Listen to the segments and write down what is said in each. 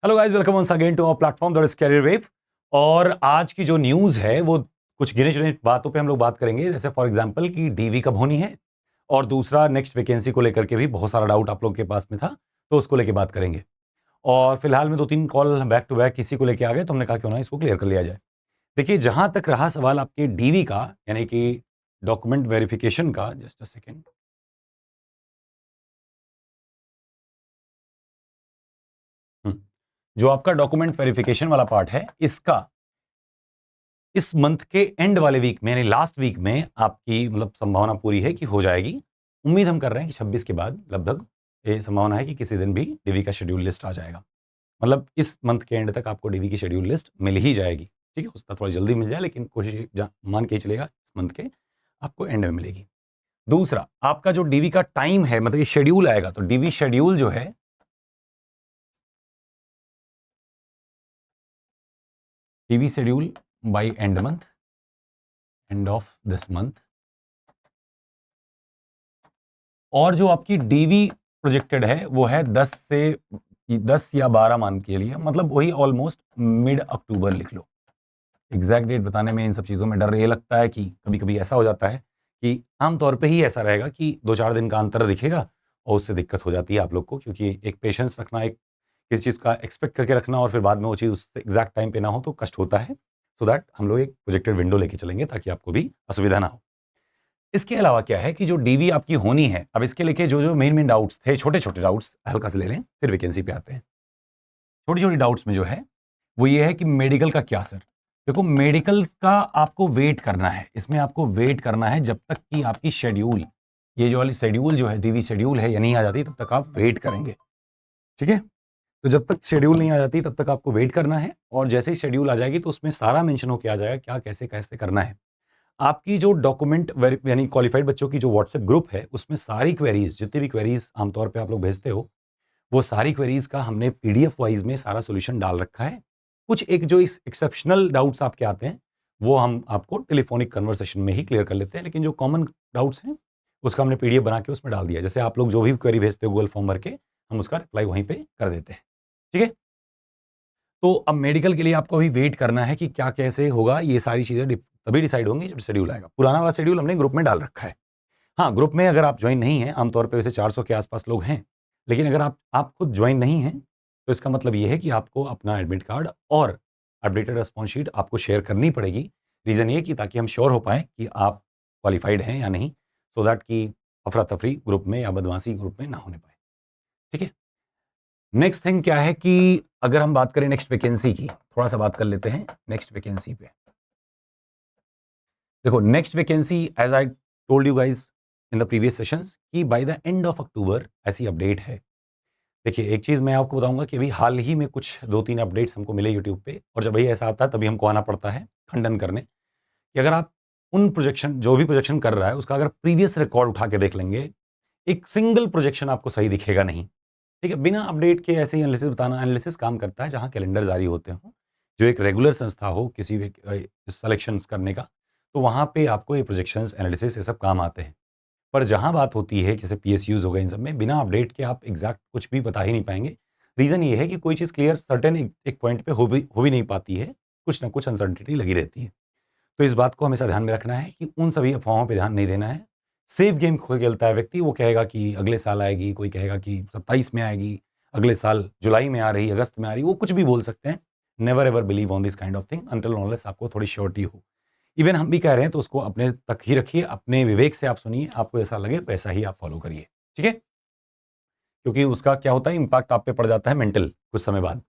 Hello guys, welcome once again to our platform that is Career Wave. और आज की जो न्यूज़ है वो कुछ गिने चुने बातों पे हम लोग बात करेंगे, जैसे फॉर एग्जांपल कि डीवी कब होनी है, और दूसरा नेक्स्ट वैकेंसी को लेकर के भी बहुत सारा डाउट आप लोग के पास में था, तो उसको लेके बात करेंगे। और फिलहाल में 2-3 कॉल बैक टू बैक इसी को लेके आ गए, तो हमने कहा क्यों ना इसको क्लियर कर लिया जाए। देखिए, जहां तक रहा सवाल आपके डीवी का, यानी कि डॉक्यूमेंट वेरिफिकेशन का, जस्ट अ सेकेंड। जो आपका डॉक्यूमेंट वेरिफिकेशन वाला पार्ट है, इसका इस मंथ के एंड वाले वीक में, यानी लास्ट वीक में आपकी मतलब संभावना पूरी है कि हो जाएगी। उम्मीद हम कर रहे हैं कि 26 के बाद लगभग ये संभावना है कि किसी दिन भी डीवी का शेड्यूल लिस्ट आ जाएगा। मतलब इस मंथ के एंड तक आपको डीवी की शेड्यूल लिस्ट मिल ही जाएगी। ठीक है, हो सकता है थोड़ा जल्दी मिल जाए, लेकिन कोशिश मान के ही चलेगा इस मंथ के आपको एंड में मिलेगी। दूसरा, आपका जो डीवी का टाइम है, मतलब ये शेड्यूल आएगा, तो डीवी शेड्यूल जो है, DV schedule by end month, end of this month. और जो आपकी डीवी प्रोजेक्टेड है वो है 10 या 12 मान के लिए, मतलब वही ऑलमोस्ट मिड अक्टूबर लिख लो। एग्जैक्ट डेट बताने में इन सब चीज़ों में डर ये लगता है कि कभी कभी ऐसा हो जाता है कि आमतौर पे ही ऐसा रहेगा कि 2-4 दिन का अंतर दिखेगा, और उससे दिक्कत हो जाती है आप लोग को, क्योंकि एक पेशेंस रखना, एक किसी चीज़ का एक्सपेक्ट करके रखना, और फिर बाद में वो चीज़ उससे एग्जैक्ट टाइम पे ना हो तो कष्ट होता है। सो दैट हम लोग एक प्रोजेक्टेड विंडो लेके चलेंगे ताकि आपको भी असुविधा ना हो। इसके अलावा क्या है कि जो डीवी आपकी होनी है, अब इसके लेके जो जो मेन मेन डाउट्स थे, छोटे छोटे डाउट्स हल्का से ले लें, फिर वैकेंसी पे आते हैं। छोटी छोटी डाउट्स में जो है वो ये है कि मेडिकल का क्या सर। देखो, मेडिकल का आपको वेट करना है, इसमें आपको वेट करना है जब तक कि आपकी शेड्यूल, ये जो वाली शेड्यूल जो है, डीवी शेड्यूल है, ये नहीं आ जाती तब तक आप वेट करेंगे। ठीक है, तो जब तक शेड्यूल नहीं आ जाती तब तक आपको वेट करना है, और जैसे ही शेड्यूल आ जाएगी तो उसमें सारा मेंशन होके आ जाएगा क्या कैसे कैसे करना है। आपकी जो डॉक्यूमेंट यानी क्वालिफाइड बच्चों की जो व्हाट्सएप ग्रुप है, उसमें सारी क्वेरीज, जितनी भी क्वेरीज आमतौर पे आप लोग भेजते हो, वो सारी क्वेरीज का हमने पीडीएफ वाइज में सारा सॉल्यूशन डाल रखा है। कुछ एक जो इस एक्सेप्शनल डाउट्स आपके आते हैं, वो हम आपको टेलीफोनिक कन्वर्सेशन में ही क्लियर कर लेते हैं, लेकिन जो कॉमन डाउट्स हैं उसका हमने पीडीएफ बना के उसमें डाल दिया। जैसे आप लोग जो भी क्वेरी भेजते हो गूगल फॉर्म भर के, हम उसका रिप्लाई वहीं पे कर देते हैं। ठीक है, तो अब मेडिकल के लिए आपको अभी वेट करना है कि क्या कैसे होगा, ये सारी चीज़ें तभी डिसाइड होंगी जब शेड्यूल आएगा। पुराना वाला शेड्यूल हमने ग्रुप में डाल रखा है। हाँ, ग्रुप में अगर आप ज्वाइन नहीं हैं, आमतौर पे वैसे 400 के आसपास लोग हैं, लेकिन अगर आप खुद ज्वाइन नहीं हैं, तो इसका मतलब ये है कि आपको अपना एडमिट कार्ड और अपडेटेड रिस्पॉन्स शीट आपको शेयर करनी पड़ेगी। रीज़न ये कि ताकि हम श्योर हो पाएँ कि आप क्वालिफाइड हैं या नहीं, सो दैट कि अफरा-तफरी ग्रुप में या बदमाशी ग्रुप में ना होने पाए। ठीक है? नेक्स्ट थिंग क्या है कि अगर हम बात करें नेक्स्ट वैकेंसी की, थोड़ा-सा बात कर लेते हैं नेक्स्ट वैकेंसी पे। देखो, next vacancy as I told you guys in the previous sessions कि by the end of October ऐसी अपडेट है। देखिए, एक चीज़ मैं आपको बताऊँगा कि अभी हाल ही में कुछ 2-3 अपडेट्स हमको मिले यूट्यूब पे, और जब भी ऐसा आता है तभी हमको आना पड़ता है खंडन करने, कि अगर आप उन प्रोजेक्शन, जो भी प्रोजेक्शन कर रहा है उसका अगर प्रीवियस रिकॉर्ड उठा के देख लेंगे, एक सिंगल प्रोजेक्शन आपको सही दिखेगा नहीं। ठीक है, बिना अपडेट के ऐसे ही एनालिसिस बताना, एनालिसिस काम करता है जहाँ कैलेंडर जारी होते हों, जो एक रेगुलर संस्था हो किसी भी सिलेक्शंस करने का, तो वहाँ पे आपको ये प्रोजेक्शंस, एनालिसिस, ये सब काम आते हैं। पर जहाँ बात होती है जैसे पीएसयूज़ हो गए, इन सब में बिना अपडेट के आप एग्ज़ैक्ट कुछ भी बता ही नहीं पाएँगे। रीज़न ये है कि कोई चीज़ क्लियर सर्टेन एक पॉइंट पे हो भी नहीं पाती है, कुछ ना कुछ अनसर्टेनिटी लगी रहती है। तो इस बात को हमेशा ध्यान में रखना है कि उन सभी अफ़वाहों पे ध्यान नहीं देना है। सेफ गेम खेलता है व्यक्ति, वो कहेगा कि अगले साल आएगी, कोई कहेगा कि 27 में आएगी, अगले साल जुलाई में आ रही, अगस्त में आ रही, वो कुछ भी बोल सकते हैं। Never ever believe on this kind of thing until unless आपको थोड़ी श्योरिटी हो। इवन हम भी कह रहे हैं तो उसको अपने तक ही रखिए, अपने विवेक से आप सुनिए, आपको जैसा लगे वैसा ही आप फ़ॉलो करिए। ठीक है? क्योंकि उसका क्या होता है, इम्पैक्ट आप पे पड़ जाता है मेंटल कुछ समय बाद।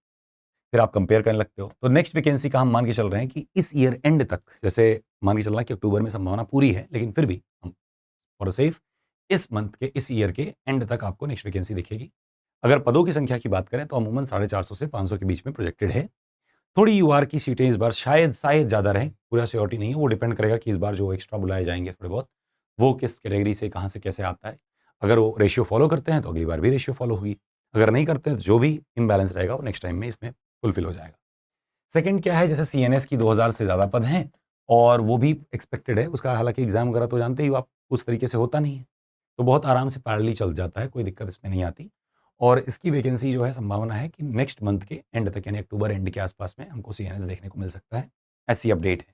फिर आप कंपेयर करने लगते हो। तो नेक्स्ट वैकेंसी का हम मान के चल रहे हैं कि इस ईयर एंड तक, जैसे मान के चल रहा है कि अक्टूबर में संभावना पूरी है, लेकिन फिर भी हम फॉर सेफ इस मंथ के, इस ईयर के एंड तक आपको नेक्स्ट वैकेंसी दिखेगी। अगर पदों की संख्या की बात करें तो अमूमन 450 से 500 के बीच में प्रोजेक्टेड है। थोड़ी यूआर की सीटें इस बार शायद ज़्यादा रहें, पूरा श्योरिटी नहीं है, वो डिपेंड करेगा कि इस बार जो एक्स्ट्रा बुलाए जाएँगे थोड़े बहुत, वो किस कैटेगरी से, कहाँ से, कैसे आता है। अगर वो रेशियो फ़ॉलो करते हैं तो अगली बार भी रेशियो फ़ॉलो होगी। अगर नहीं करते हैं तो जो भी इम्बैलेंस रहेगा वो नेक्स्ट टाइम में इसमें फुलफ़िल हो जाएगा। सेकंड क्या है, जैसे सीएनएस की 2000 से ज़्यादा पद हैं, और वो भी एक्सपेक्टेड है। उसका हालाँकि एग्ज़ाम वगैरह तो जानते ही हो आप, उस तरीके से होता नहीं है। तो बहुत आराम से पैरेलली चल जाता है, कोई दिक्कत इसमें नहीं आती। और इसकी वैकेंसी जो है संभावना है कि नेक्स्ट मंथ के एंड तक यानी अक्टूबर एंड के आसपास में हमको सीएनएस देखने को मिल सकता है, ऐसी अपडेट है।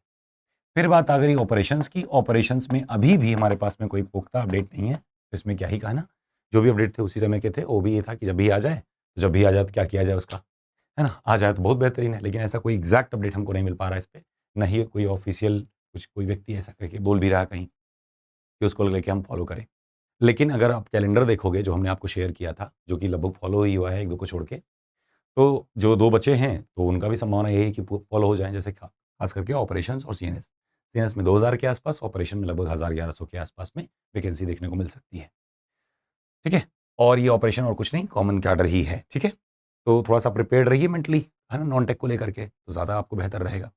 फिर बात आ गई ऑपरेशंस की। ऑपरेशंस में अभी भी हमारे पास में कोई पुख्ता अपडेट नहीं है, तो इसमें क्या ही कहना। जो भी अपडेट थे उसी समय के थे, वो भी ये था कि जब भी आ जाए, तो जब भी आ जाए तो क्या किया जाए उसका, है ना? आ जाए तो बहुत बेहतरीन है, लेकिन ऐसा कोई एग्जैक्ट अपडेट हमको नहीं मिल पा रहा है इस पे। ना ही कोई ऑफिशियल कुछ कोई व्यक्ति ऐसा करके बोल भी रहा कहीं कि उसको लेके हम फॉलो करें। लेकिन अगर आप कैलेंडर देखोगे जो हमने आपको शेयर किया था, जो कि लगभग फॉलो ही हुआ है 1-2 को छोड़ के, तो जो 2 बचे हैं, तो उनका भी संभावना यही है कि फॉलो हो जाएँ, जैसे खास करके ऑपरेशंस और सीएनएस। सीएनएस में 2000 के आसपास, ऑपरेशन में लगभग 1000-1100 के आसपास में वैकेंसी देखने को मिल सकती है। ठीक है? और ये ऑपरेशन और कुछ नहीं, कॉमन कैडर ही है। ठीक है? तो थोड़ा-सा प्रिपेयर्ड रहिए मेंटली, है ना? नॉन टेक को लेकर के, तो ज़्यादा आपको बेहतर रहेगा।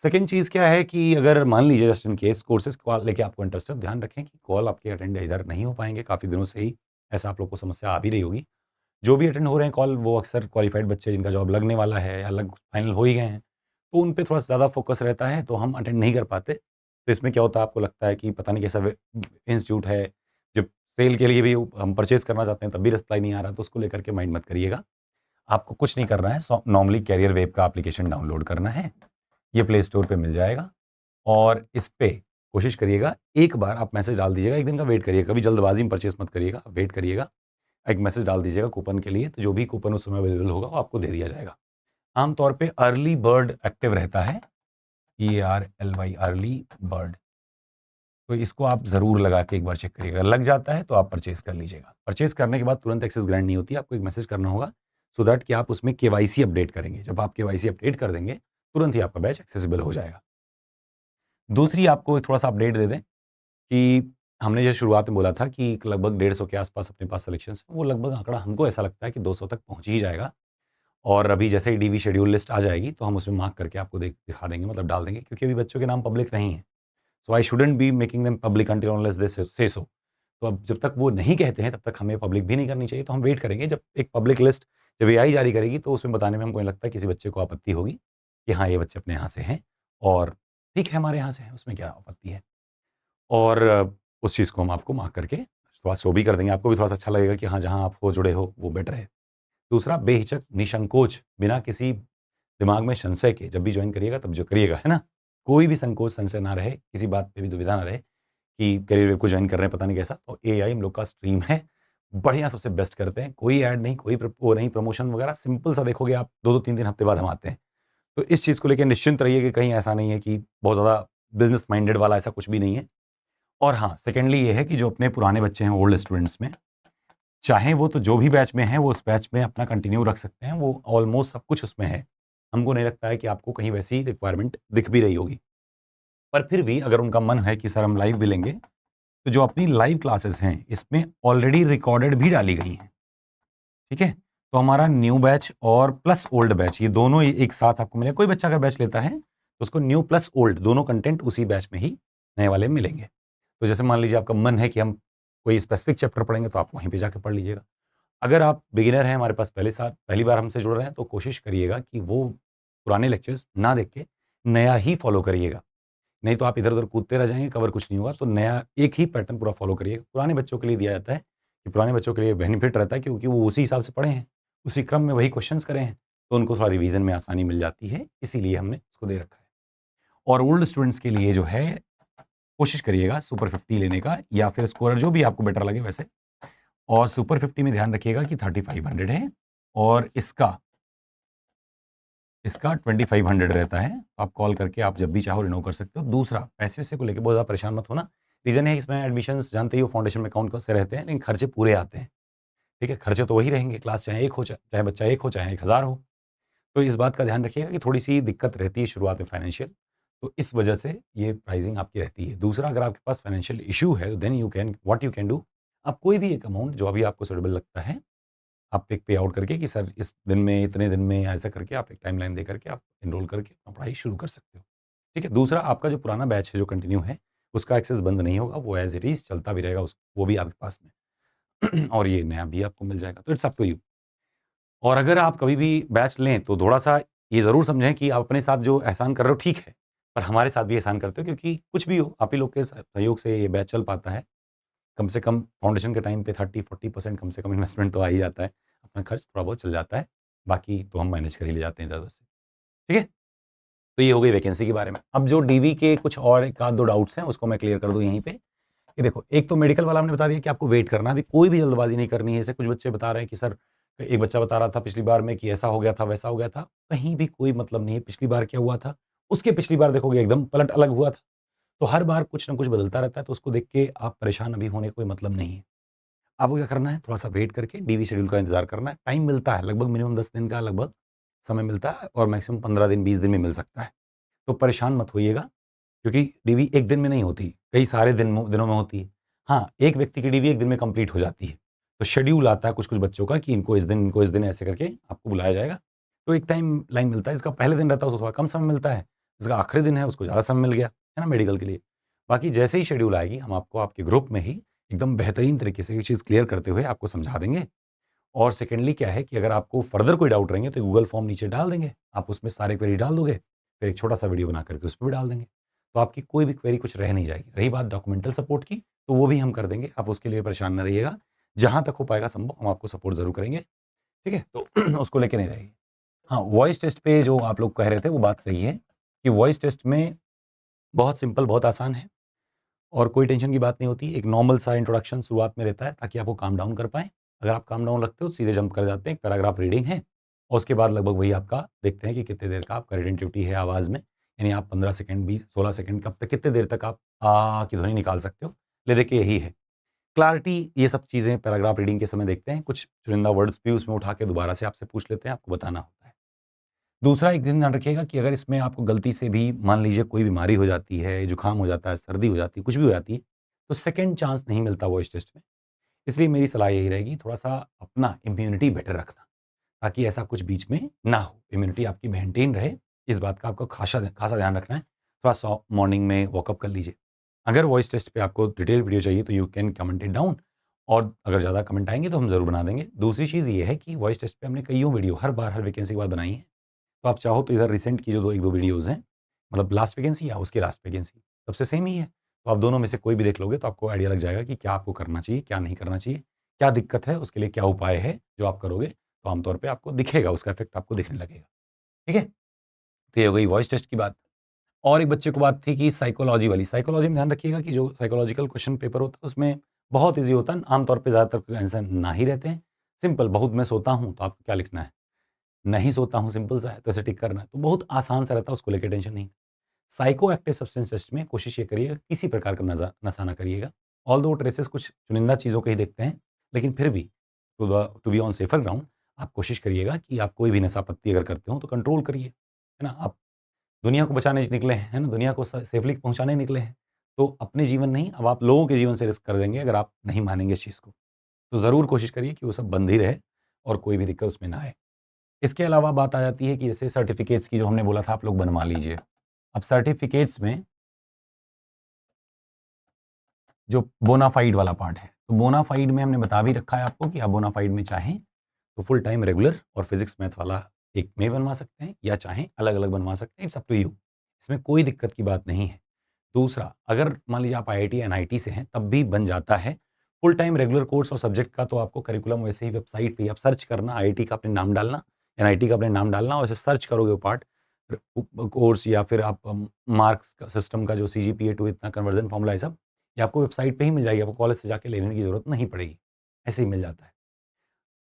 सेकंड चीज़ क्या है कि अगर मान लीजिए just in case courses call लेके आपको इंटरेस्ट है, तो ध्यान रखें कि कॉल आपके अटेंड इधर नहीं हो पाएँगे, काफ़ी दिनों से ही ऐसा आप लोग को समस्या आ भी रही होगी। जो भी अटेंड हो रहे हैं कॉल, वो अक्सर क्वालिफ़ाइड बच्चे जिनका जॉब लगने वाला है या लग फाइनल हो ही गए हैं, तो उन पे थोड़ा-सा ज़्यादा फ़ोकस रहता है, तो हम अटेंड नहीं कर पाते। तो इसमें क्या होता है, आपको लगता है कि पता नहीं कैसा इंस्टीट्यूट है, जब सेल के लिए भी हम परचेज़ करना चाहते हैं, तब भी रिप्लाई नहीं आ रहा, तो उसको लेकर के माइंड मत करिएगा। आपको कुछ नहीं करना है, नॉर्मली कैरियर वेब का एप्लीकेशन डाउनलोड करना है, ये प्ले स्टोर पे मिल जाएगा और इस पे कोशिश करिएगा, एक बार आप मैसेज डाल दीजिएगा, 1 दिन का वेट करिएगा, कभी जल्दबाज़ी में परचेज़ मत करिएगा, वेट करिएगा। एक मैसेज डाल दीजिएगा कूपन के लिए, तो जो भी कूपन उस समय अवेलेबल होगा, वो आपको दे दिया जाएगा। आम तौर पे अर्ली बर्ड एक्टिव रहता है, EARLY अर्ली बर्ड, तो इसको आप ज़रूर लगा के एक बार चेक करिएगा। लग जाता है तो आप परचेज़ कर लीजिएगा। परचेज़ करने के बाद तुरंत एक्सेस ग्रांट नहीं होती है, आपको एक मैसेज करना होगा सो दैट कि आप उसमें केवाईसी अपडेट करेंगे। जब आप केवाईसी अपडेट कर देंगे, तुरंत ही आपका बैच एक्सेसिबल हो जाएगा। दूसरी आपको थोड़ा-सा अपडेट दे दें कि हमने जैसे शुरुआत में बोला था कि लगभग 150 के आस-पास अपने पास सिलेक्शंस हैं, वो लगभग आंकड़ा हमको ऐसा लगता है कि 200 तक पहुँच ही जाएगा। और अभी जैसे ही डीवी शेड्यूल लिस्ट आ जाएगी, तो हम उसमें मार्क करके आपको दिखा देंगे, मतलब डाल देंगे, क्योंकि अभी बच्चों के नाम पब्लिक नहीं है। So I shouldn't be making them public until unless they say so. तो अब जब तक वो नहीं कहते हैं, तब तक हमें पब्लिक भी नहीं करनी चाहिए। तो हम वेट करेंगे, जब एक पब्लिक लिस्ट जब एआई जारी करेगी, तो उसमें बताने में हमको नहीं लगता है किसी बच्चे को आपत्ति होगी कि हाँ, ये बच्चे अपने यहाँ से हैं और ठीक है, हमारे यहाँ से हैं, उसमें क्या आपत्ति है। और उस चीज़ को हम आपको मार्क करके थोड़ा शो भी कर देंगे, आपको भी थोड़ा-सा अच्छा लगेगा कि हाँ, जहाँ आप हो जुड़े हो, वो बेटर है। दूसरा, बेहिचक, निसंकोच, बिना किसी दिमाग में संशय के जब भी जॉइन करिएगा तब जो करिएगा, है ना? कोई भी संकोच, संशय ना रहे, किसी बात पे भी दुविधा ना रहे कि करियर वेब को जॉइन कर रहे हैं पता नहीं कैसा। तो एआई हम लोग का स्ट्रीम है, बढ़िया सबसे बेस्ट करते हैं, कोई ऐड नहीं, कोई वो नहीं प्रमोशन वगैरह, सिंपल सा देखोगे आप 2-2 3-3 हफ्ते बाद हम आते हैं। तो इस चीज़ को लेके निश्चिंत रहिए कि कहीं ऐसा नहीं है कि बहुत ज़्यादा बिज़नेस माइंडेड वाला, ऐसा कुछ भी नहीं है। और हाँ, सेकेंडली ये है कि जो अपने पुराने बच्चे हैं ओल्ड स्टूडेंट्स में, चाहे वो तो जो भी बैच में हैं, वो उस बैच में अपना कंटिन्यू रख सकते हैं, वो ऑलमोस्ट सब कुछ उसमें है। हमको नहीं लगता है कि आपको कहीं वैसी रिक्वायरमेंट दिख भी रही होगी। पर फिर भी अगर उनका मन है कि सर हम लाइव भी लेंगे, तो जो अपनी लाइव क्लासेस हैं, इसमें ऑलरेडी रिकॉर्डेड भी डाली गई हैं, ठीक है? तो हमारा न्यू बैच और प्लस ओल्ड बैच, ये दोनों एक साथ आपको मिलेगा। कोई बच्चा अगर बैच लेता है, तो उसको न्यू प्लस ओल्ड दोनों कंटेंट उसी बैच में ही नए वाले में मिलेंगे। तो जैसे मान लीजिए आपका मन है कि हम कोई स्पेसिफिक चैप्टर पढ़ेंगे, तो आप वहीं पे जाके पढ़ लीजिएगा। अगर आप बिगिनर हैं, हमारे पास पहली बार हमसे जुड़ रहे हैं, तो कोशिश करिएगा कि वो पुराने लेक्चर्स ना देख के नया ही फ़ॉलो करिएगा। नहीं तो आप इधर-उधर कूदते रह जाएँगे, कवर कुछ नहीं होगा। तो नया एक ही पैटर्न पूरा फ़ॉलो करिएगा। पुराने बच्चों के लिए दिया जाता है कि पुराने बच्चों के लिए बेनिफिट रहता है, क्योंकि वो उसी हिसाब से पढ़े हैं, उसी क्रम में वही क्वेश्चन्स करे हैं, तो उनको थोड़ा रिवीज़न में आसानी मिल जाती है, इसीलिए हमने इसको दे रखा है। और ओल्ड स्टूडेंट्स के लिए जो है, कोशिश करिएगा सुपर 50 लेने का, या फिर स्कोरर जो भी आपको बेटर लगे वैसे। और सुपर 50 में ध्यान रखिएगा कि 3500 है और इसका 2500 रहता है। आप कॉल करके आप जब भी चाहो रिन्यू कर सकते हो। दूसरा, पैसे-वैसे को लेके बहुत ज़्यादा परेशान मत होना। रीज़न है इसमें एडमिशन्स जानते ही हो फाउंडेशन में अकाउंट से रहते हैं, लेकिन खर्चे पूरे आते हैं। ठीक है? खर्चे तो वही रहेंगे, क्लास चाहे 1 हो, चाहे बच्चा 1 हो, चाहे 1000 हो। तो इस बात का ध्यान रखिएगा कि थोड़ी-सी दिक्कत रहती है शुरुआत में फाइनेंशियल, तो इस वजह से ये प्राइसिंग आपकी रहती है। दूसरा, अगर आपके पास फाइनेंशियल इश्यू है, देन यू कैन डू, आप कोई भी एक अमाउंट जो अभी आपको सूटेबल लगता है, आप एक पे आउट करके कि सर इस दिन में, इतने दिन में, ऐसा करके आप एक टाइमलाइन दे करके आप एनरोल करके अपना पढ़ाई शुरू कर सकते हो। ठीक है? दूसरा, आपका जो पुराना बैच है जो कंटिन्यू है, उसका एक्सेस बंद नहीं होगा, वो एज़ इट इज़ चलता भी रहेगा, वो भी आपके पास में और ये नया भी आपको मिल जाएगा, तो इट्स अप टू यू। और अगर आप कभी भी बैच लें, तो थोड़ा-सा ये ज़रूर समझें कि आप अपने साथ जो एहसान कर रहे हो ठीक है, पर हमारे साथ भी एहसान करते हो, क्योंकि कुछ भी हो, आप ही लोग के सहयोग से ये बैच चल पाता है। कम से कम फाउंडेशन के टाइम पे 30-40% कम से कम इन्वेस्टमेंट तो आ ही जाता है, अपना खर्च थोड़ा बहुत चल जाता है, बाकी तो हम मैनेज कर ही ले जाते हैं इधर-उधर से, ठीक है? तो ये हो गई वैकेंसी के बारे में। अब जो डीवी के कुछ और 1 आध 2 डाउट्स हैं उसको मैं क्लियर कर दूँ यहीं पे, कि देखो एक तो मेडिकल वाला हमने बता दिया कि आपको वेट करना है, अभी कोई भी जल्दबाज़ी नहीं करनी है। जैसे कुछ बच्चे बता रहे हैं कि सर, एक बच्चा बता रहा था पिछली बार में कि ऐसा हो गया था, वैसा हो गया था, कहीं भी कोई मतलब नहीं है, पिछली बार क्या हुआ था, उसके पिछली बार देखोगे एकदम पलट अलग हुआ था। तो हर बार कुछ ना कुछ बदलता रहता है, तो उसको देख के आप परेशान अभी होने का कोई मतलब नहीं है। आपको क्या करना है, थोड़ा-सा वेट करके डीवी शेड्यूल का इंतज़ार करना है, टाइम मिलता है, लगभग मिनिमम 10 दिन का लगभग समय मिलता है और मैक्सिमम 15 दिन, 20 दिन में मिल सकता है। तो परेशान मत होइएगा, क्योंकि डीवी 1 दिन में नहीं होती, कई सारे दिनों में होती है। हाँ, एक व्यक्ति की डीवी 1 दिन में कंप्लीट हो जाती है। तो शेड्यूल आता है कुछ-कुछ बच्चों का कि इनको इस दिन ऐसे करके आपको बुलाया जाएगा। तो एक टाइम लाइन मिलता है, जिसका पहले दिन रहता है उसको थोड़ा कम समय मिलता है, जिसका आखिरी दिन है उसको ज़्यादा समय मिल गया, है ना मेडिकल के लिए। बाकी जैसे ही शेड्यूल आएगी हम आपको आपके ग्रुप में ही एकदम बेहतरीन तरीके से ये चीज़ क्लियर करते हुए आपको समझा देंगे। और सेकेंडली क्या है कि अगर आपको फर्दर कोई डाउट रहेंगे तो गूगल फॉर्म नीचे डाल देंगे, आप उसमें सारे क्वेरी डाल दोगे, फिर एक छोटा-सा वीडियो बना करके उसपे भी डाल देंगे। तो आपकी कोई भी क्वेरी कुछ रह नहीं जाएगी। रही बात डॉक्यूमेंटल सपोर्ट की, तो वो भी हम कर देंगे, आप उसके लिए परेशान ना रहिएगा। जहाँ तक हो पाएगा संभव हम आपको सपोर्ट ज़रूर करेंगे, ठीक है? तो उसको लेके नहीं रहिए। हाँ, वॉइस टेस्ट पे जो आप लोग कह रहे थे वो बात सही है, कि वॉइस टेस्ट में बहुत सिंपल, बहुत आसान है और कोई टेंशन की बात नहीं होती। एक नॉर्मल सा इंट्रोडक्शन शुरुआत में रहता है ताकि आपको काम डाउन कर पाएँ। अगर आप काम डाउन रखते हो सीधे जंप कर जाते हैं, एक पैराग्राफ रीडिंग है और उसके बाद लगभग वही आपका देखते हैं कि कितनी देर का आपका रिटेंटिविटी है आवाज़ में। यानी आप 15 सेकंड, 20, 16 सेकंड कब तक, कितने देर तक आप की ध्वनि निकाल सकते हो। ले दे के यही है। क्लैरिटी, ये सब चीज़ें पैराग्राफ रीडिंग के समय देखते हैं। कुछ चुनिंदा वर्ड्स भी उसमें उठा के दोबारा से आपसे पूछ लेते हैं, आपको बताना होता है। दूसरा एक दिन ध्यान रखिएगा कि अगर इसमें आपको गलती से भी मान लीजिए कोई बीमारी हो जाती है, जुकाम हो जाता है, सर्दी हो जाती है, कुछ भी हो जाती है, तो सेकंड चांस नहीं मिलता वॉइस टेस्ट में। इसलिए मेरी सलाह यही रहेगी, थोड़ा-सा अपना इम्यूनिटी बेटर रखना, ताकि ऐसा कुछ बीच में ना हो। इम्यूनिटी आपकी मेंटेन रहे, इस बात का आपको खासा खासा ध्यान रखना है। थोड़ा-सा मॉर्निंग में वॉकअप कर लीजिए। अगर वॉइस टेस्ट पे आपको डिटेल वीडियो चाहिए तो you can comment it down, और अगर ज़्यादा कमेंट आएँगे तो हम ज़रूर बना देंगे। दूसरी चीज़ ये है कि वॉइस टेस्ट पे हमने कइयों वीडियो हर बार हर वैकेंसी के बाद बनाई है। तो आप चाहो तो इधर रिसेंट की जो 1-2 वीडियोज़ हैं, मतलब लास्ट वैकेंसी या उसकी लास्ट वैकेंसी, सबसे सेम ही है। तो आप दोनों में से कोई भी देख लोगे तो आपको आइडिया लग जाएगा कि क्या आपको करना चाहिए, क्या नहीं करना चाहिए, क्या दिक्कत है, उसके लिए क्या उपाय है जो आप करोगे, तो आमतौर पे आपको दिखेगा, उसका इफ़ेक्ट आपको दिखने लगेगा। ठीक है? तो ये हो गई वॉइस टेस्ट की बात। और एक बच्चे को बात थी कि साइकोलॉजी वाली, साइकोलॉजी में ध्यान रखिएगा कि जो साइकोलॉजिकल क्वेश्चन पेपर होता है उसमें बहुत ईज़ी होता है, आमतौर पे ज़्यादातर आंसर ना ही रहते हैं। सिंपल, बहुत मैं सोता हूँ, तो आपको क्या लिखना है? नहीं सोता हूँ, सिंपल सा है, तो ऐसे टिक करना है। तो बहुत आसान सा रहता है, उसको लेके टेंशन नहीं। साइको एक्टिव सब्सटेंस टेस्ट में कोशिश ये करिएगा किसी प्रकार का नशा ना करिएगा। ऑल्दो ट्रेसेस कुछ चुनिंदा चीज़ों के ही देखते हैं, लेकिन फिर भी to be on safer ground आप कोशिश करिएगा कि आप कोई भी नशा पत्ती अगर करते हो तो कंट्रोल करिए, है ना? आप दुनिया को बचाने निकले हैं, है ना? दुनिया को सेफली पहुँचाने निकले हैं, तो अपने जीवन नहीं, अब आप लोगों के जीवन से रिस्क कर देंगे अगर आप नहीं मानेंगे इस चीज़ को। तो ज़रूर कोशिश करिए कि वो सब बंद ही रहे और कोई भी दिक्कत उसमें ना आए। इसके अलावा बात आ जाती है कि जैसे सर्टिफ़िकेट्स की जो हमने बोला था आप लोग बनवा लीजिए। अब सर्टिफ़िकेट्स में जो बोनाफाइड वाला पार्ट है, तो बोनाफाइड में हमने बता भी रखा है आपको कि आप बोनाफाइड में चाहें तो फुल टाइम रेगुलर और फिज़िक्स मैथ वाला एक में बनवा सकते हैं या चाहें अलग-अलग बनवा सकते हैं, इट्स अप टू यू। इसमें कोई दिक्कत की बात नहीं है। दूसरा, अगर मान लीजिए आप आईआईटी, एनआईटी से हैं तब भी बन जाता है। फुल टाइम रेगुलर कोर्स और सब्जेक्ट का तो आपको करिकुलम वैसे ही वेबसाइट पे ही आप सर्च करना, आईआईटी का अपने नाम डालना, एनआईटी का अपने नाम डालना और ऐसे सर्च करोगे वो पार्ट कोर्स या फिर आप मार्क्स का सिस्टम का जो सीजीपीए टू इतना कन्वर्जन फॉर्मूला है सब, ये आपको वेबसाइट पे ही मिल जाएगी, आपको कॉलेज से जाके लेने की ज़रूरत नहीं पड़ेगी, ऐसे ही मिल जाता है।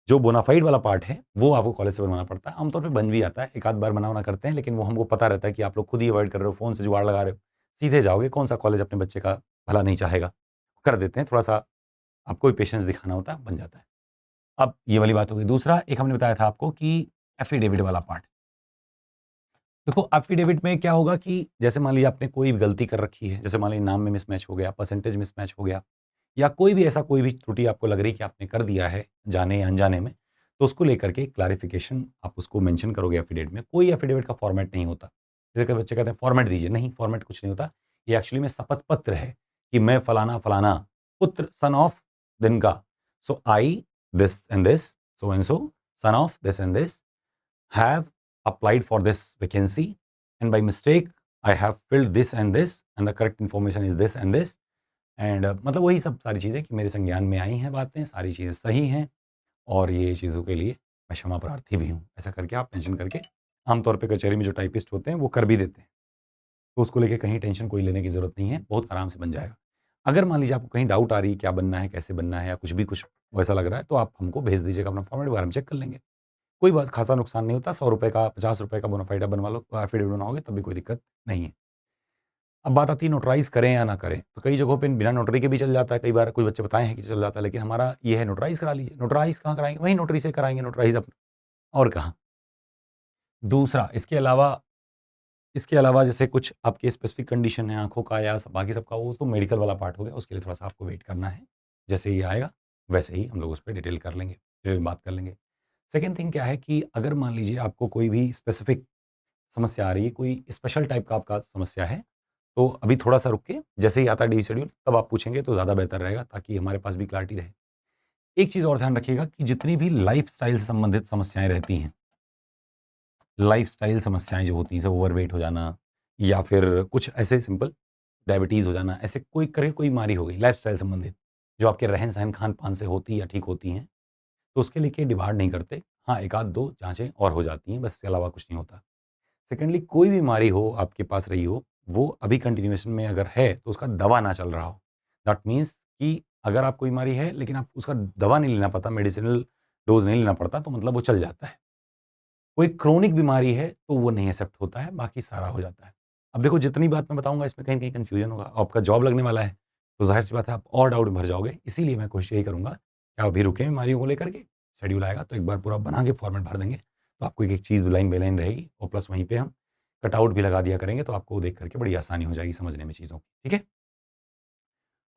जो बोनाफाइड वाला पार्ट है, वो आपको कॉलेज से बनवाना पड़ता है, आमतौर पे बन भी जाता है, एक आध बार बना-वना करते हैं, लेकिन वो हमको पता रहता है कि आप लोग खुद ही अवॉइड कर रहे हो, फ़ोन से जुगाड़ लगा रहे हो, सीधे जाओगे, कौन-सा कॉलेज अपने बच्चे का भला नहीं चाहेगा, कर देते हैं, थोड़ा-सा आपको भी पेशेंस दिखाना होता है, बन जाता है। अब ये वाली बात हो गई, दूसरा एक हमने बताया था आपको कि एफ़िडेविट वाला पार्ट। देखो, एफ़िडेविट में क्या होगा कि जैसे मान लीजिए आपने कोई भी गलती कर रखी है, जैसे मान लीजिए नाम में मिसमैच हो गया, परसेंटेज मिसमैच हो गया या कोई भी ऐसा कोई भी त्रुटि आपको लग रही है कि आपने कर दिया है, जाने या अनजाने में, तो उसको लेकर के क्लैरिफ़िकेशन आप उसको मेंशन करोगे एफ़िडेविट में। कोई एफ़िडेविट का फ़ॉर्मेट नहीं होता। जैसे कई बच्चे कहते हैं फ़ॉर्मेट दीजिए, नहीं फ़ॉर्मेट कुछ नहीं होता। ये एक्चुअली में शपथ पत्र है कि मैं फलाना-फलाना पुत्र सन ऑफ दिन का, so I this and this, so and so, son of this and this have applied for this vacancy and by mistake I have filled this and the correct information is this and this and मतलब वही सब सारी चीज़ें कि मेरे संज्ञान में आई हैं बातें, सारी चीज़ें सही हैं और ये चीज़ों के लिए मैं क्षमा प्रार्थी भी हूँ। ऐसा करके आप टेंशन करके आमतौर पे कचहरी में जो टाइपिस्ट होते हैं वो कर भी देते हैं। तो उसको लेके कहीं टेंशन कोई लेने की ज़रूरत नहीं है, बहुत आराम से बन जाएगा। अगर मान लीजिए आपको कहीं डाउट आ रही है, क्या बनना है, कैसे बनना है या कुछ भी कुछ वैसा लग रहा है, तो आप हमको भेज दीजिएगा अपना फॉर्मेट, एक बार हम चेक कर लेंगे। कोई बहुत खासा नुकसान नहीं होता, ₹100 का, ₹50 का बोनाफाइड आप बनवा लो, एफिडेविट बनवाओगे तब भी कोई दिक्कत नहीं है। अब बात आती है नोटराइज़ करें या ना करें, तो कई जगहों पे बिना नोटरी के भी चल जाता है, कई बार कोई बच्चे बताए हैं कि चल जाता है, लेकिन हमारा ये है नोटराइज़ करा लीजिए। नोटराइज़ कहाँ कराएँगे? वहीं नोटरी से कराएँगे नोटराइज़ और कहाँ? दूसरा इसके अलावा जैसे कुछ आपके स्पेसिफिक कंडीशन है आँखों का या बाकी सबका, वो तो मेडिकल वाला पार्ट हो गया, उसके लिए थोड़ा-सा आपको वेट करना है। जैसे ही आएगा, वैसे ही हम लोग उस पे डिटेल बात कर लेंगे। सेकंड थिंग क्या है कि अगर मान लीजिए आपको कोई भी स्पेसिफिक समस्या आ रही है, कोई स्पेशल टाइप का आपका समस्या है, तो अभी थोड़ा-सा रुक के जैसे ही आता है डी शेड्यूल तब आप पूछेंगे तो ज़्यादा बेहतर रहेगा ताकि हमारे पास भी क्लैरिटी रहे। एक चीज़ और ध्यान रखिएगा कि जितनी भी लाइफ़स्टाइल से संबंधित समस्याएँ रहती हैं, लाइफ़स्टाइल समस्याएँ जो होती हैं, जैसे ओवरवेट हो जाना या फिर कुछ ऐसे सिंपल डायबिटीज़ हो जाना, ऐसे कोई बीमारी हो गई लाइफ़स्टाइल संबंधित, जो आपके रहन-सहन, खान-पान से होती या ठीक होती हैं, तो उसके लिए डिमांड नहीं करते। हाँ, 1 आध 2 जाँचें और हो जाती हैं, बस इसके अलावा कुछ नहीं होता। सेकंडली कोई भी बीमारी हो आपके पास रही हो, वो अभी कंटिन्यूएशन में अगर है, तो उसका दवा ना चल रहा हो। दैट मीन्स कि अगर आपको बीमारी है, लेकिन आप उसका दवा नहीं लेना पड़ता, मेडिसिनल डोज़ नहीं लेना पड़ता, तो मतलब वो चल जाता है। कोई क्रोनिक बीमारी है, तो वो नहीं एक्सेप्ट होता है, बाकी सारा हो जाता है। अब देखो जितनी बात मैं बताऊँगा इसमें कहीं न कहीं कन्फ्यूज़न होगा। आपका जॉब लगने वाला है, तो ज़ाहिर-सी बात है आप और डाउट में भर जाओगे। इसीलिए मैं कोशिश यही करूँगा कि आप अभी रुकें बीमारियों को लेकर के, शेड्यूल आएगा तो एक बार पूरा बना के फॉर्मेट भर देंगे। तो आपको एक-एक चीज़ लाइन बाय लाइन रहेगी और प्लस वहीं पे हम कटआउट भी लगा दिया करेंगे, तो आपको देख कर के बड़ी आसानी हो जाएगी समझने में चीज़ों की, ठीक है?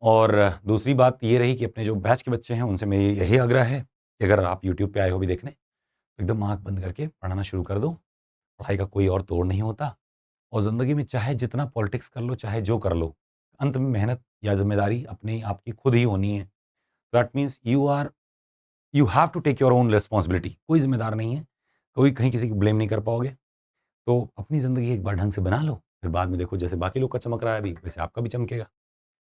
और दूसरी बात ये रही कि अपने जो बैच के बच्चे हैं, उनसे मेरी यही आग्रह है कि अगर आप यूट्यूब पे आए हो अभी देखने, तो एकदम आँख बंद करके पढ़ना शुरू कर दो। पढ़ाई का कोई और तोड़ नहीं होता और ज़िंदगी में चाहे जितना पॉलिटिक्स कर लो, चाहे जो कर लो, अंत में मेहनत या ज़िम्मेदारी अपनी आपकी खुद ही होनी है। That means you have to take your own responsibility. कोई ज़िम्मेदार नहीं है, कोई कहीं किसी को ब्लेम नहीं कर पाओगे। तो अपनी ज़िंदगी एक बार ढंग से बना लो, फिर बाद में देखो जैसे बाकी लोग का चमक रहा है अभी, वैसे आपका भी चमकेगा।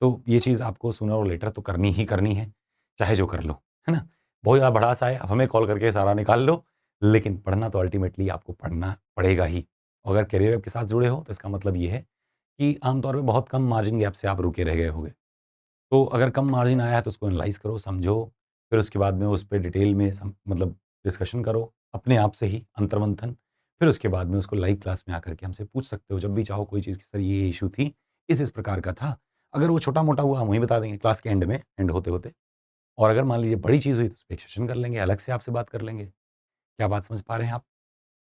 तो ये चीज़ आपको सूनर और लेटर तो करनी ही करनी है, चाहे जो कर लो, है ना? बहुत ज़्यादा भड़ास आए, अब हमें कॉल करके सारा निकाल लो, लेकिन पढ़ना तो अल्टीमेटली आपको पढ़ना पड़ेगा ही। अगर करियर वेब के साथ जुड़े हो, तो इसका मतलब ये है कि आम तौर पे बहुत कम मार्जिन गैप से आप रुके रह गए होंगे। तो अगर कम मार्जिन आया है, तो उसको एनालाइज़ करो, समझो, फिर उसके बाद में उस पे डिटेल में मतलब डिस्कशन करो, अपने आप से ही अंतर्मंथन। फिर उसके बाद में उसको लाइव क्लास में आकर के हमसे पूछ सकते हो, जब भी चाहो कोई चीज़ कि सर ये इश्यू थी, इस प्रकार का था। अगर वो छोटा-मोटा हुआ, हम वहीं बता देंगे क्लास के एंड में, एंड होते-होते। और अगर मान लीजिए बड़ी चीज़ हुई, तो उसपे एक सेशन कर लेंगे, अलग से आपसे बात कर लेंगे। क्या बात समझ पा रहे हैं आप?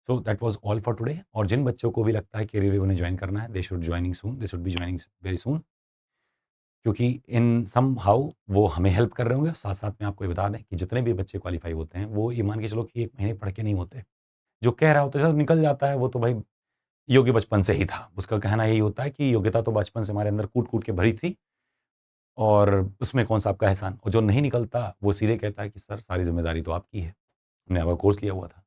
So that was all for today. और जिन बच्चों को भी लगता है कि रिव्यू उन्हें जॉइन करना है, they should be joining very soon, क्योंकि इन समहाउ वो हमें हेल्प कर रहे होंगे। साथ-साथ में आपको ये बता दें कि जितने भी बच्चे क्वालीफाई होते हैं, वो ये मान के चलो कि 1 महीने पढ़ के नहीं होते। जो कह रहा होता है, सब निकल जाता है, वो तो भाई योग्य बचपन से ही था। उसका कहना यही होता है कि योग्यता तो बचपन से हमारे अंदर कूट-कूट के भरी थी और उसमें कौन-सा आपका एहसान। और जो नहीं निकलता, वो सीधे कहता है कि सर सारी ज़िम्मेदारी तो आपकी है, हमने आपका कोर्स लिया हुआ था।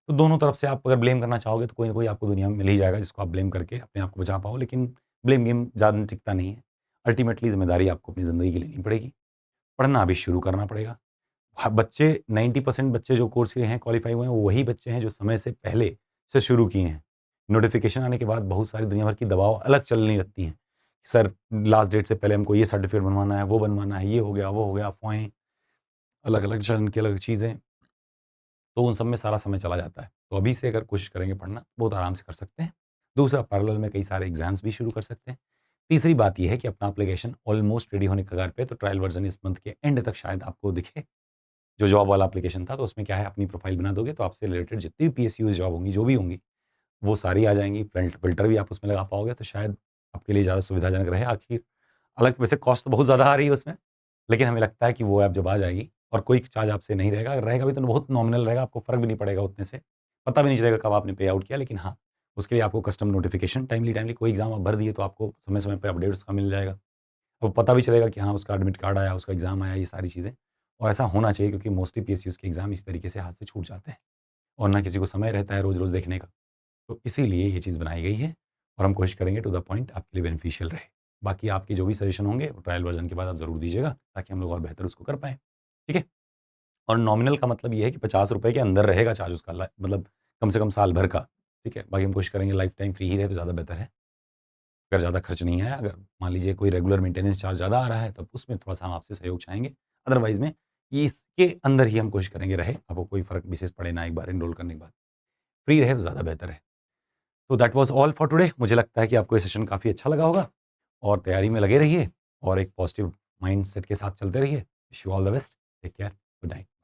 तो दोनों तरफ से आप अगर ब्लेम करना चाहोगे, तो कोई ना कोई आपको दुनिया में मिल ही जाएगा जिसको आप ब्लेम करके अपने आप को बचा पाओ, लेकिन ब्लेम गेम ज़्यादा दिन टिकता नहीं है। अल्टीमेटली ज़िम्मेदारी आपको अपनी ज़िंदगी की लेनी पड़ेगी, पढ़ना अभी शुरू करना पड़ेगा। बच्चे 90% बच्चे जो कोर्स के हैं, क्वालीफाई हुए हैं, वो वही बच्चे हैं जो समय से पहले से शुरू किए हैं। नोटिफ़िकेशन आने के बाद बहुत सारी दुनिया भर की दवाओं अलग चलने लगती हैं। सर लास्ट डेट से पहले हमको ये सर्टिफ़िकेट बनवाना है, वो बनवाना है, ये हो गया, वो हो गया, अफ़वाहें, अलग-अलग जन की अलग चीज़ें, तो उन सब में सारा समय चला जाता है। तो अभी से अगर कोशिश करेंगे पढ़ना, बहुत आराम से कर सकते हैं। दूसरा पैरेलल में कई सारे एग्ज़ाम्स भी शुरू कर सकते हैं। तीसरी बात ये है कि अपना एप्लीकेशन ऑलमोस्ट रेडी होने के कगार पे है, तो ट्रायल वर्ज़न इस मंथ के एंड तक शायद आपको दिखे। जो जॉब वाला एप्लीकेशन था, तो उसमें क्या है, अपनी प्रोफ़ाइल बना दोगे तो आपसे रिलेटेड जितनी भी पीएसयू जॉब होंगी, जो भी होंगी, वो सारी आ जाएँगी। फ़िल्टर भी आप उसमें लगा पाओगे, तो शायद आपके लिए ज़्यादा सुविधाजनक रहे। आखिर हालाँकि वैसे कॉस्ट तो बहुत ज़्यादा आ रही है उसमें, लेकिन हमें लगता है कि वो ऐप जब आ जाएगी और कोई चार्ज आपसे नहीं रहेगा, अगर रहेगा भी तो बहुत नॉमिनल रहेगा, आपको फ़र्क भी नहीं पड़ेगा उतने से। पता भी नहीं चलेगा कब आपने पे आउट किया, लेकिन हाँ, उसके लिए आपको कस्टम नोटिफ़िकेशन टाइमली कोई एग्ज़ाम आप भर दिए, तो आपको समय-समय पे अपडेट उसका मिल जाएगा। तो पता भी चलेगा कि हाँ, उसका एडमिट कार्ड आया, उसका एग्ज़ाम आया, ये सारी चीज़ें। और ऐसा होना चाहिए क्योंकि मोस्टली पीएसयूज़ के एग्ज़ाम इसी तरीके से हाथ से छूट जाते हैं और ना किसी को समय रहता है रोज़-रोज़ देखने का। तो इसीलिए ये चीज़ बनाई गई है और हम कोशिश करेंगे टू द पॉइंट आपके लिए बेनिफिशियल रहे। बाकी आपके जो भी सजेशन होंगे वो ट्रायल वर्जन के बाद आप ज़रूर दीजिएगा ताकि हम लोग और बेहतर उसको कर पाएँ, ठीक है? और नॉमिनल का मतलब ये है कि ₹50 के अंदर रहेगा चार्ज उसका मतलब कम से कम साल भर का, ठीक है? बाकी हम कोशिश करेंगे लाइफ टाइम फ्री ही रहे तो ज़्यादा बेहतर है। अगर ज़्यादा खर्च नहीं आया, अगर मान लीजिए कोई रेगुलर मेंटेनेंस चार्ज ज़्यादा आ रहा है, तब उसमें थोड़ा-सा हम आपसे सहयोग चाहेंगे। अदरवाइज़ में इसके अंदर ही हम कोशिश करेंगे रहे, आपको कोई फ़र्क विशेष पड़े ना एक बार एनरोल करने के बाद। फ्री रहे तो ज़्यादा बेहतर है। तो that was all for today. मुझे लगता है कि आपको ये सेशन काफ़ी अच्छा लगा होगा और तैयारी में लगे रहिए और एक पॉजिटिव माइंडसेट के साथ चलते रहिए। Wish you all the best. Take care. Good night.